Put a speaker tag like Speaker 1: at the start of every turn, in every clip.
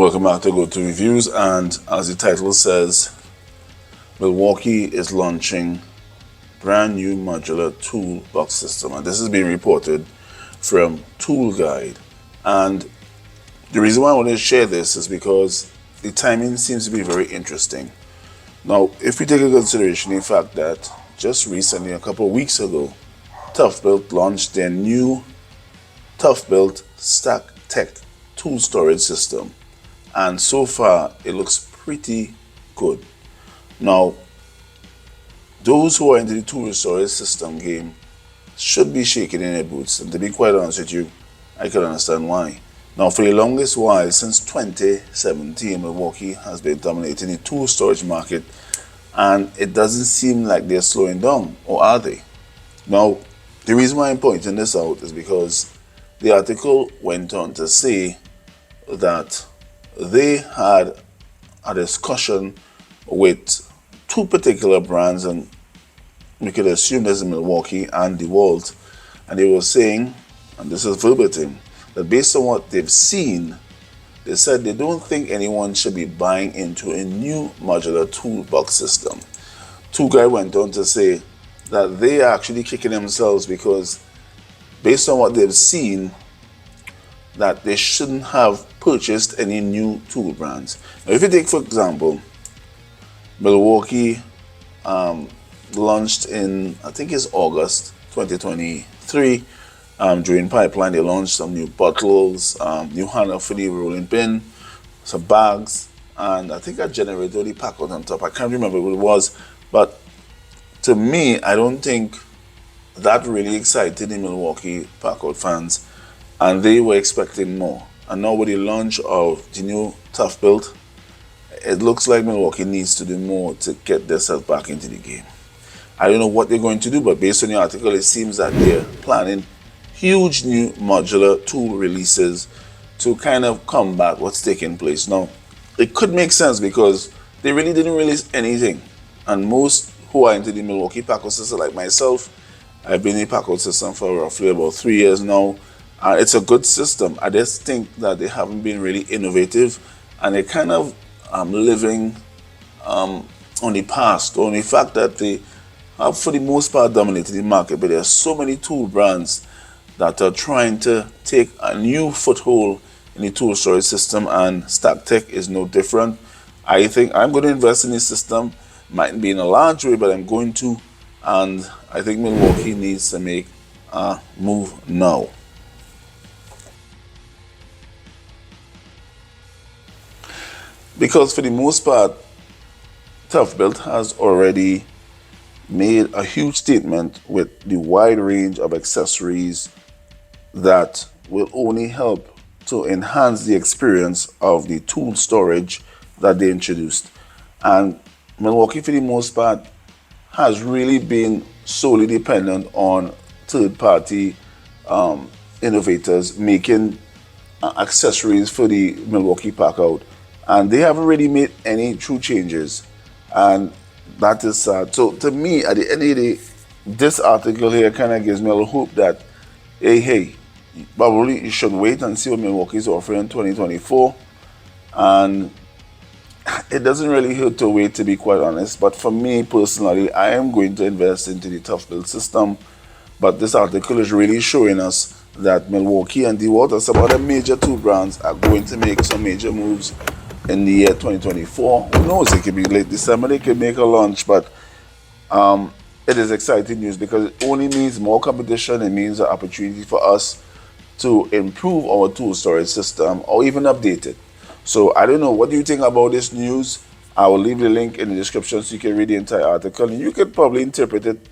Speaker 1: Welcome back to Go-To Reviews, and as the title says, Milwaukee is launching brand new modular toolbox system, and this is being reported from Tool Guide. And the reason why I want to share this is because the timing seems to be very interesting. Now, if we take into consideration the fact that just recently, a couple of weeks ago, ToughBuilt launched their new ToughBuilt Stack Tech tool storage system, and so far it looks pretty good. Now, those who are into the tool storage system game should be shaking in their boots, and to be quite honest with you, I can understand why. Now, for the longest while, since 2017, Milwaukee has been dominating the tool storage market, and it doesn't seem like they're slowing down, or are they? Now, the reason why I'm pointing this out is because the article went on to say that they had a discussion with two particular brands, and we could assume this is Milwaukee and DeWalt, and they were saying, and this is verbatim, that based on what they've seen, they said they don't think anyone should be buying into a new modular toolbox system. Tool Guy went on to say that they are actually kicking themselves because based on what they've seen, that they shouldn't have purchased any new tool brands. Now, if you take, for example, Milwaukee launched in, I think it's August 2023, during Pipeline, they launched some new bottles, new handle for the rolling pin, some bags, and I think a generator, the packout on top. I can't remember what it was, but to me, I don't think that really excited the Milwaukee Packout fans, and they were expecting more. And now with the launch of the new ToughBuilt, it looks like Milwaukee needs to do more to get themselves back into the game. I don't know what they're going to do, but based on the article, it seems that they're planning huge new modular tool releases to kind of combat what's taking place. Now, it could make sense because they really didn't release anything. And most who are into the Milwaukee Packout system, like myself, I've been in the Packout system for roughly about 3 years now. It's a good system. I just think that they haven't been really innovative, and they're kind of living on the past, on the fact that they have, for the most part, dominated the market. But there are so many tool brands that are trying to take a new foothold in the tool storage system, and Stack Tech is no different. I think I'm going to invest in this system. Mightn't be in a large way, but I'm going to, and I think Milwaukee needs to make a move now. Because for the most part, ToughBuilt has already made a huge statement with the wide range of accessories that will only help to enhance the experience of the tool storage that they introduced. And Milwaukee, for the most part, has really been solely dependent on third-party innovators making accessories for the Milwaukee Packout. And they haven't really made any true changes, and that is sad. So to me, at the end of the day, this article here kind of gives me a little hope that, hey, probably you should wait and see what Milwaukee is offering in 2024. And it doesn't really hurt to wait, to be quite honest. But for me personally, I am going to invest into the ToughBuilt system. But this article is really showing us that Milwaukee and DeWalt, and some other major tool brands, are going to make some major moves in the year 2024. Who knows, it could be late December, they could make a launch, but it is exciting news because it only means more competition. It means an opportunity for us to improve our tool storage system or even update it. So I don't know, what do you think about this news? I will leave the link in the description so you can read the entire article, and you could probably interpret it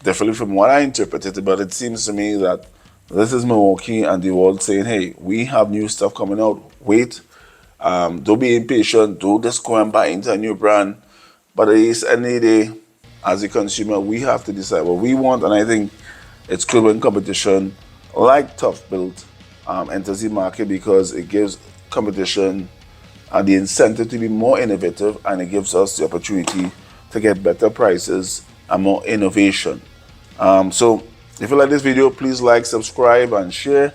Speaker 1: differently from what I interpreted it, but it seems to me that this is Milwaukee and DeWalt saying, hey, we have new stuff coming out, wait. Don't be impatient, don't just go and buy into a new brand. But at least any day, as a consumer, we have to decide what we want. And I think it's good when competition like ToughBuilt enters the market, because it gives competition and the incentive to be more innovative, and it gives us the opportunity to get better prices and more innovation. So if you like this video, please like, subscribe, and share.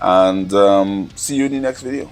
Speaker 1: And see you in the next video.